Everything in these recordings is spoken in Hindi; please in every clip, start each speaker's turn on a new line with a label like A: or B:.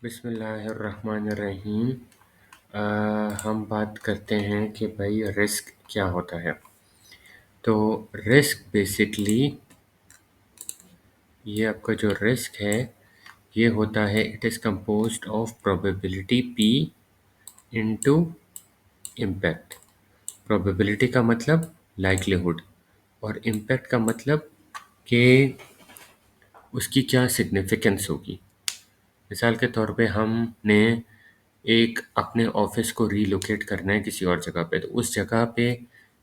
A: बिस्मिल्लाहिर्रहमानिर्रहीम। हम बात करते हैं कि भाई रिस्क क्या होता है। तो रिस्क बेसिकली ये आपका जो रिस्क है ये होता है, it is composed of probability P into impact. Probability का मतलब लाइक्लीहुड और इम्पैक्ट का मतलब कि उसकी क्या सिग्निफिकेंस होगी। मिसाल के तौर पे हमने एक अपने ऑफिस को रीलोकेट करना है किसी और जगह पे, तो उस जगह पे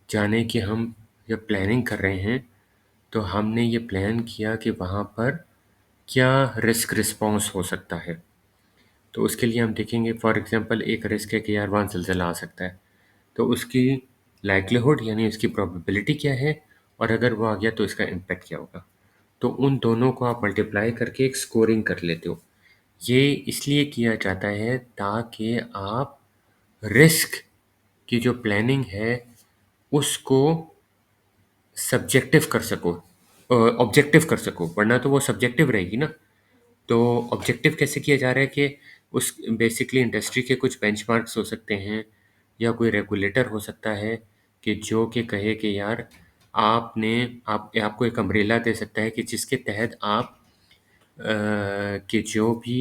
A: जाने की हम जब प्लानिंग कर रहे हैं तो हमने ये प्लान किया कि वहाँ पर क्या रिस्क रिस्पॉन्स हो सकता है। तो उसके लिए हम देखेंगे, फॉर एग्जांपल एक रिस्क है कि यार वहाँ ज़लज़ला आ सकता है, तो उसकी लाइक्लीहुड यानी उसकी प्रोबेबिलिटी क्या है, और अगर वो आ गया तो इसका इम्पैक्ट क्या होगा। तो उन दोनों को आप मल्टीप्लाई करके एक स्कोरिंग कर लेते हो। ये इसलिए किया जाता है ताकि आप रिस्क की जो प्लानिंग है उसको सब्जेक्टिव कर सको, ऑब्जेक्टिव कर सको, वरना तो वो सब्जेक्टिव रहेगी ना। तो ऑब्जेक्टिव कैसे किया जा रहा है कि उस बेसिकली इंडस्ट्री के कुछ बेंचमार्क्स हो सकते हैं या कोई रेगुलेटर हो सकता है कि जो कि कहे कि यार आपने आपको एक अम्ब्रेला दे सकता है कि जिसके तहत आप कि जो भी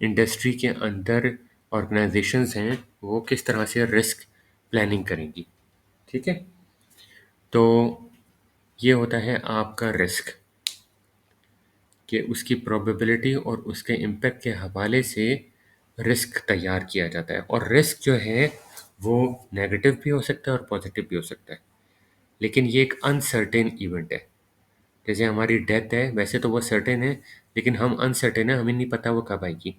A: इंडस्ट्री के अंदर ऑर्गेनाइजेशंस हैं वो किस तरह से रिस्क प्लानिंग करेंगी। ठीक है, तो ये होता है आपका रिस्क कि उसकी प्रोबेबिलिटी और उसके इम्पैक्ट के हवाले से रिस्क तैयार किया जाता है। और रिस्क जो है वो नेगेटिव भी हो सकता है और पॉजिटिव भी हो सकता है, लेकिन ये एक अनसर्टेन इवेंट है। जैसे हमारी डेथ है, वैसे तो वो सर्टेन है लेकिन हम अनसर्टेन है, हमें नहीं पता वो कब आएगी।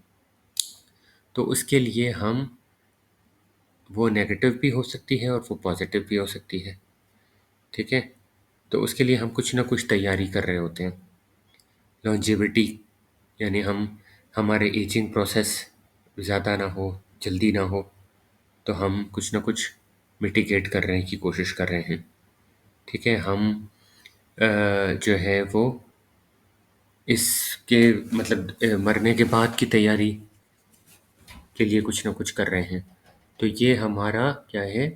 A: तो उसके लिए हम, वो नेगेटिव भी हो सकती है और वो पॉजिटिव भी हो सकती है। ठीक है, तो उसके लिए हम कुछ ना कुछ तैयारी कर रहे होते हैं। लॉन्जेविटी यानी हम, हमारे एजिंग प्रोसेस ज़्यादा ना हो, जल्दी ना हो, तो हम कुछ ना कुछ मिटिगेट कर रहे हैं, की कोशिश कर रहे हैं। ठीक है, हम जो है वो इसके मतलब मरने के बाद की तैयारी के लिए कुछ ना कुछ कर रहे हैं। तो ये हमारा क्या है,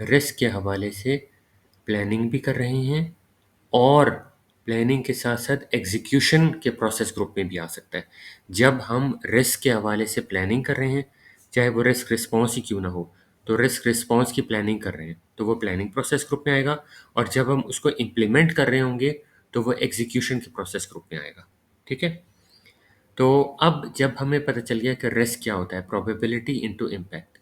A: रिस्क के हवाले से प्लानिंग भी कर रहे हैं, और प्लानिंग के साथ साथ एग्जीक्यूशन के प्रोसेस ग्रुप में भी आ सकता है। जब हम रिस्क के हवाले से प्लानिंग कर रहे हैं, चाहे वो रिस्क रिस्पॉन्स ही क्यों ना हो, तो रिस्क रिस्पॉन्स की प्लानिंग कर रहे हैं तो वो प्लानिंग प्रोसेस ग्रुप में आएगा, और जब हम उसको इम्प्लीमेंट कर रहे होंगे तो वो एग्जीक्यूशन के प्रोसेस ग्रुप में आएगा। ठीक है, तो अब जब हमें पता चल गया कि रिस्क क्या होता है, प्रोबेबिलिटी इनटू इम्पैक्ट,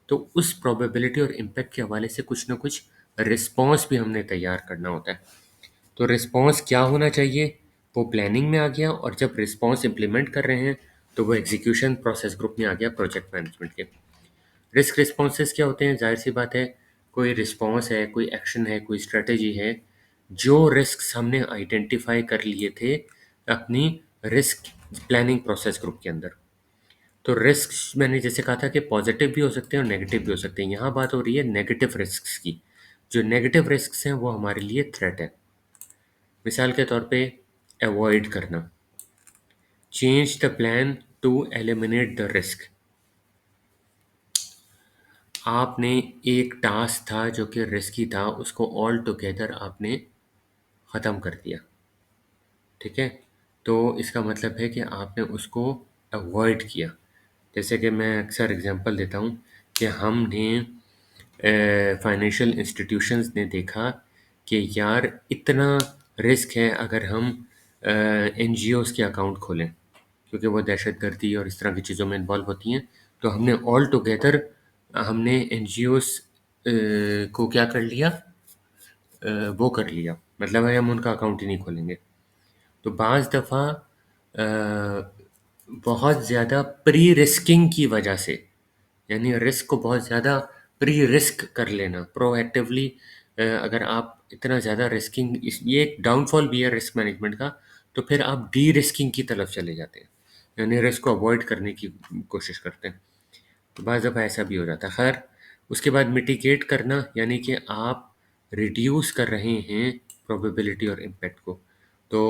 A: तो उस प्रोबेबिलिटी और इम्पैक्ट के हवाले से कुछ ना कुछ रिस्पॉन्स भी हमने तैयार करना होता है। तो रिस्पॉन्स क्या होना चाहिए, वो प्लानिंग में आ गया, और जब रिस्पॉन्स इम्प्लीमेंट कर रहे हैं तो वो एग्जीक्यूशन प्रोसेस ग्रुप में आ गया, प्रोजेक्ट मैनेजमेंट के। रिस्क रिस्पॉन्सेस क्या होते हैं, जाहिर सी बात है, कोई रिस्पॉन्स है, कोई एक्शन है, कोई स्ट्रेटजी है, जो रिस्क हमने आइडेंटिफाई कर लिए थे अपनी रिस्क प्लानिंग प्रोसेस ग्रुप के अंदर। तो रिस्क मैंने जैसे कहा था कि पॉजिटिव भी हो सकते हैं और नेगेटिव भी हो सकते हैं। यहाँ बात हो रही है नेगेटिव रिस्क की। जो नेगेटिव रिस्क हैं वो हमारे लिए थ्रेट है। मिसाल के तौर पे अवॉइड करना, change the plan to eliminate the risk. आपने एक टास्क था जो कि रिस्की था, उसको ऑल टुगेदर आपने ख़त्म कर दिया। ठीक है, तो इसका मतलब है कि आपने उसको अवॉइड किया। जैसे कि मैं अक्सर एग्जांपल देता हूँ कि हमने फाइनेंशियल इंस्टीट्यूशंस ने देखा कि यार इतना रिस्क है अगर हम एनजीओज़ के अकाउंट खोलें, क्योंकि वो दहशतगर्दी और इस तरह की चीज़ों में इन्वॉल्व होती हैं। तो हमने ऑल टुगेदर हमने एनजीओज़ को क्या कर लिया, वो कर लिया, मतलब है हम उनका अकाउंट ही नहीं खोलेंगे। तो बाज़ दफ़ा बहुत ज़्यादा प्री रिस्किंग की वजह से, यानी रिस्क को बहुत ज़्यादा प्री रिस्क कर लेना, प्रोएक्टिवली अगर आप इतना ज़्यादा रिस्किंग, इस ये एक डाउनफॉल भी है रिस्क मैनेजमेंट का। तो फिर आप डी रिस्किंग की तरफ चले जाते हैं, यानी रिस्क को अवॉइड करने की कोशिश करते हैं। तो बाज़ दफ़ा ऐसा भी हो जाता है। खैर, उसके बाद मिटिगेट करना, यानी कि आप रिड्यूस कर रहे हैं प्रोबेबिलिटी और इम्पैक्ट को। तो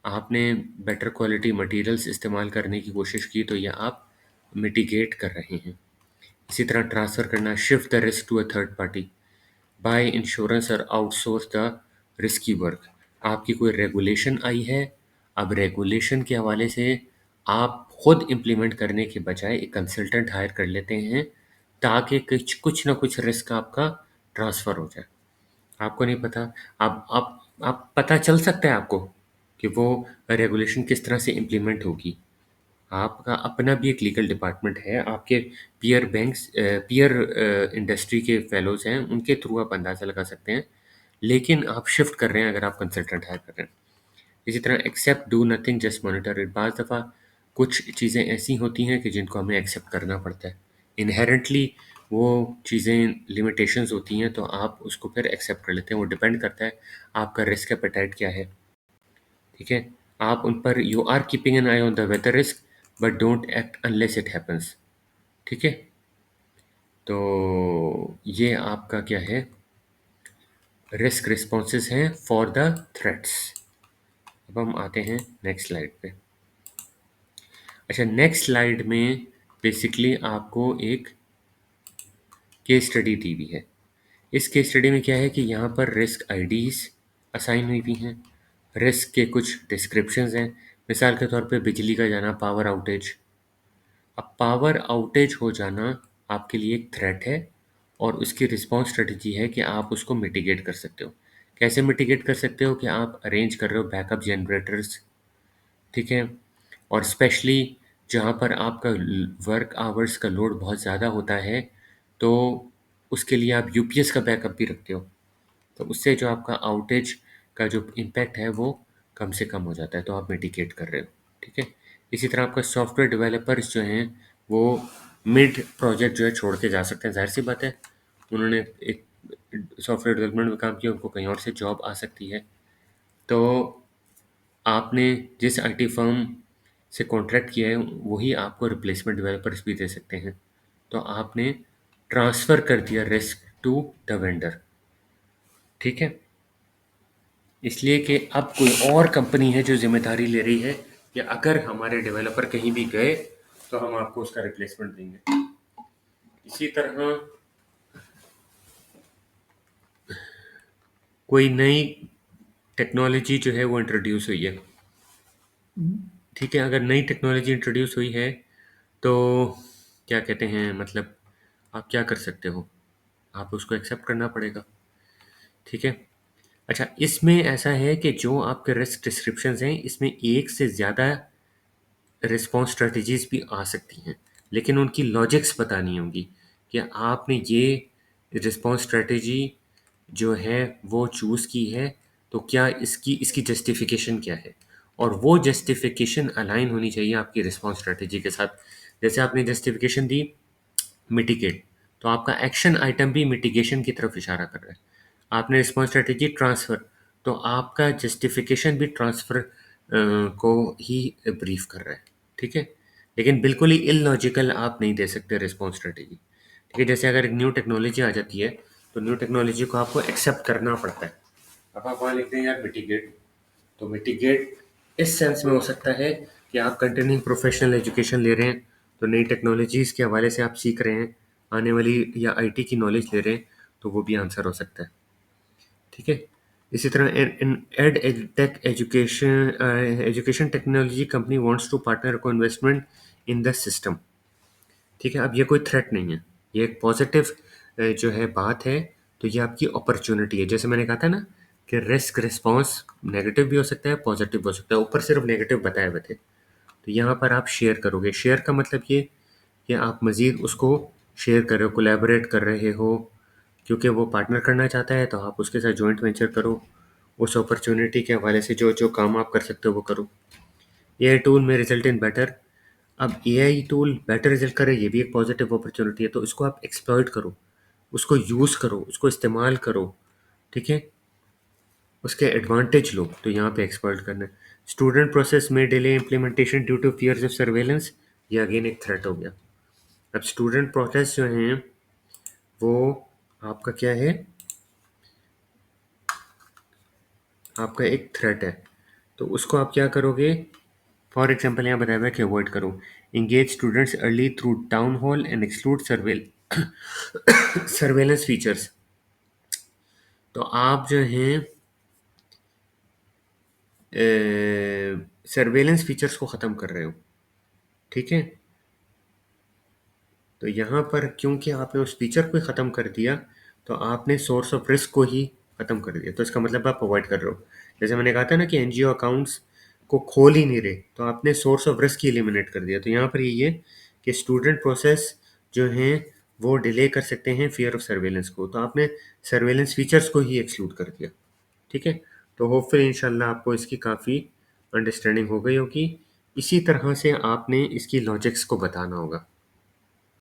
A: आपने बेटर क्वालिटी मटेरियल्स इस्तेमाल करने की कोशिश की, तो ये आप मिटिगेट कर रहे हैं। इसी तरह ट्रांसफ़र करना, shift the risk to a third party, by insurance और आउटसोर्स द रिस्की वर्क। आपकी कोई रेगुलेशन आई है, अब रेगुलेशन के हवाले से आप खुद इम्प्लीमेंट करने के बजाय एक कंसल्टेंट हायर कर लेते हैं, ताकि कुछ कुछ ना कुछ रिस्क आपका ट्रांसफ़र हो जाए। आपको नहीं पता, आप पता चल सकता है आपको कि वो रेगुलेशन किस तरह से इम्प्लीमेंट होगी। आपका अपना भी एक लीगल डिपार्टमेंट है, आपके पीयर इंडस्ट्री के फेलोज़ हैं, उनके थ्रू आप अंदाज़ा लगा सकते हैं। लेकिन आप शिफ्ट कर रहे हैं अगर आप कंसल्टेंट हायर कर रहे हैं। इसी तरह accept, do nothing, just monitor it. बाज़ दफ़ा कुछ चीज़ें ऐसी होती हैं कि जिनको हमें एक्सेप्ट करना पड़ता है। इनहेरेंटली वो चीज़ें लिमिटेशंस होती हैं, तो आप उसको फिर एक्सेप्ट कर लेते हैं। वो डिपेंड करता है आपका रिस्क एपेटाइट क्या है, ठीक है? आप उन पर you are keeping an eye on the weather risk, but don't act unless it happens, ठीक है? तो ये आपका क्या है, रिस्क रिस्पॉन्सेज हैं फॉर द थ्रेट्स। अब हम आते हैं नेक्स्ट स्लाइड पे। अच्छा, नेक्स्ट स्लाइड में बेसिकली आपको एक केस स्टडी दी हुई है। इस केस स्टडी में क्या है कि यहाँ पर रिस्क आईडीज असाइन हुई हुई हैं, रिस्क के कुछ डिस्क्रिप्शंस हैं। मिसाल के तौर पे बिजली का जाना, पावर आउटेज। अब पावर आउटेज हो जाना आपके लिए एक थ्रेट है, और उसकी रिस्पॉन्स स्ट्रेटजी है कि आप उसको मिटिगेट कर सकते हो। कैसे मिटिगेट कर सकते हो कि आप अरेंज कर रहे हो बैकअप जनरेटर्स, ठीक है? और स्पेशली जहाँ पर आपका वर्क आवर्स का लोड बहुत ज़्यादा होता है, तो उसके लिए आप यूपीएस का बैकअप भी रखते हो। तो उससे जो आपका आउटेज का जो इम्पैक्ट है वो कम से कम हो जाता है, तो आप मिटिगेट कर रहे हो, ठीक है? इसी तरह आपका सॉफ्टवेयर डेवलपर्स जो हैं वो मिड प्रोजेक्ट जो है छोड़ के जा सकते हैं। ज़ाहिर सी बात है, उन्होंने एक सॉफ्टवेयर डेवलपमेंट में काम किया, उनको कहीं और से जॉब आ सकती है। तो आपने जिस आईटी फर्म से कॉन्ट्रैक्ट किया है वही आपको रिप्लेसमेंट डेवलपर्स भी दे सकते हैं। तो आपने ट्रांसफ़र कर दिया रिस्क टू द वेंडर, ठीक है? इसलिए कि अब कोई और कंपनी है जो ज़िम्मेदारी ले रही है कि अगर हमारे डेवलपर कहीं भी गए तो हम आपको उसका रिप्लेसमेंट देंगे। इसी तरह कोई नई टेक्नोलॉजी जो है वो इंट्रोड्यूस हुई है, ठीक है? अगर नई टेक्नोलॉजी इंट्रोड्यूस हुई है तो क्या कहते हैं, मतलब आप क्या कर सकते हो? आप उसको एक्सेप्ट करना पड़ेगा, ठीक है? अच्छा, इसमें ऐसा है कि जो आपके रिस्क डिस्क्रिप्शंस हैं, इसमें एक से ज़्यादा रिस्पॉन्स स्ट्रेटजीज भी आ सकती हैं, लेकिन उनकी लॉजिक्स बतानी होंगी कि आपने ये रिस्पॉन्स स्ट्रेटजी जो है वो चूज़ की है, तो क्या इसकी इसकी जस्टिफिकेशन क्या है, और वो जस्टिफिकेशन अलाइन होनी चाहिए आपकी रिस्पॉन्स स्ट्रेटजी के साथ। जैसे आपने जस्टिफिकेशन दी मिटिगेट, तो आपका एक्शन आइटम भी मिटिगेशन की तरफ इशारा कर रहा है। आपने रिस्पॉन्स स्ट्रेटजी ट्रांसफ़र, तो आपका जस्टिफिकेशन भी ट्रांसफ़र को ही ब्रीफ कर रहा है, ठीक है? लेकिन बिल्कुल ही इलॉजिकल आप नहीं दे सकते रिस्पॉन्स स्ट्रेटजी, ठीक है? जैसे अगर एक न्यू टेक्नोलॉजी आ जाती है, तो न्यू टेक्नोलॉजी को आपको एक्सेप्ट करना पड़ता है। अब आप वहाँ लिखते हैं यार मिटिगेट, तो मिटिगेट इस सेंस में हो सकता है कि आप कंटिन्यूइंग प्रोफेशनल एजुकेशन ले रहे हैं, तो नई टेक्नोलॉजीज़ के हवाले से आप सीख रहे हैं, आने वाली या आईटी की नॉलेज ले रहे हैं, तो वो भी आंसर हो सकता है, ठीक है? इसी तरह in ed tech education technology company wants to partner को इन्वेस्टमेंट इन द सिस्टम, ठीक है? अब ये कोई थ्रेट नहीं है, ये एक पॉजिटिव जो है बात है। तो ये आपकी अपॉर्चुनिटी है। जैसे मैंने कहा था ना कि रिस्क रिस्पॉन्स नेगेटिव भी हो सकता है, पॉजिटिव भी हो सकता है, ऊपर सिर्फ नेगेटिव बताए हुए थे। तो यहाँ पर आप शेयर करोगे। शेयर का मतलब ये कि आप मज़ीद उसको शेयर कर रहे हो, कोलैबोरेट कर रहे हो, क्योंकि वो पार्टनर करना चाहता है, तो आप उसके साथ जॉइंट वेंचर करो। उस अपॉर्चुनिटी के हवाले से जो जो काम आप कर सकते हो वो करो। एआई टूल में रिजल्ट इन बेटर। अब एआई टूल बेटर रिजल्ट करे, ये भी एक पॉजिटिव अपॉर्चुनिटी है, तो इसको आप एक्सप्लॉइट करो, उसको यूज़ करो, उसको इस्तेमाल करो, ठीक है? उसके एडवांटेज लो, तो यहाँ पे एक्सप्लॉइट करना है। स्टूडेंट प्रोसेस में delay implementation due to fears of surveillance, ये अगेन एक थ्रेट हो गया। अब स्टूडेंट प्रोसेस जो हैं वो आपका क्या है, आपका एक थ्रेट है, तो उसको आप क्या करोगे? फॉर एग्जाम्पल यहाँ बताया हुआ है कि अवॉइड करो। engage students early through town hall and exclude surveillance features. तो आप जो हैं सर्वेलेंस फीचर्स को ख़त्म कर रहे हो, ठीक है। तो यहाँ पर क्योंकि आपने उस फीचर को ही ख़त्म कर दिया, तो आपने सोर्स ऑफ रिस्क को ही ख़त्म कर दिया। तो इसका मतलब आप अवॉइड कर रहे हो। जैसे मैंने कहा था ना कि एनजीओ अकाउंट्स को खोल ही नहीं रहे, तो आपने source of risk he eliminate कर दिया। तो यहाँ पर ये है कि स्टूडेंट प्रोसेस जो हैं वो डिले कर सकते हैं फियर ऑफ सर्वेलेंस को, तो आपने सर्वेलेंस फीचर्स को ही एक्सक्लूड कर दिया, ठीक है। तो होपफुली इंशाल्लाह आपको इसकी काफ़ी अंडरस्टैंडिंग हो गई होगी। इसी तरह से आपने इसकी लॉजिक्स को बताना होगा।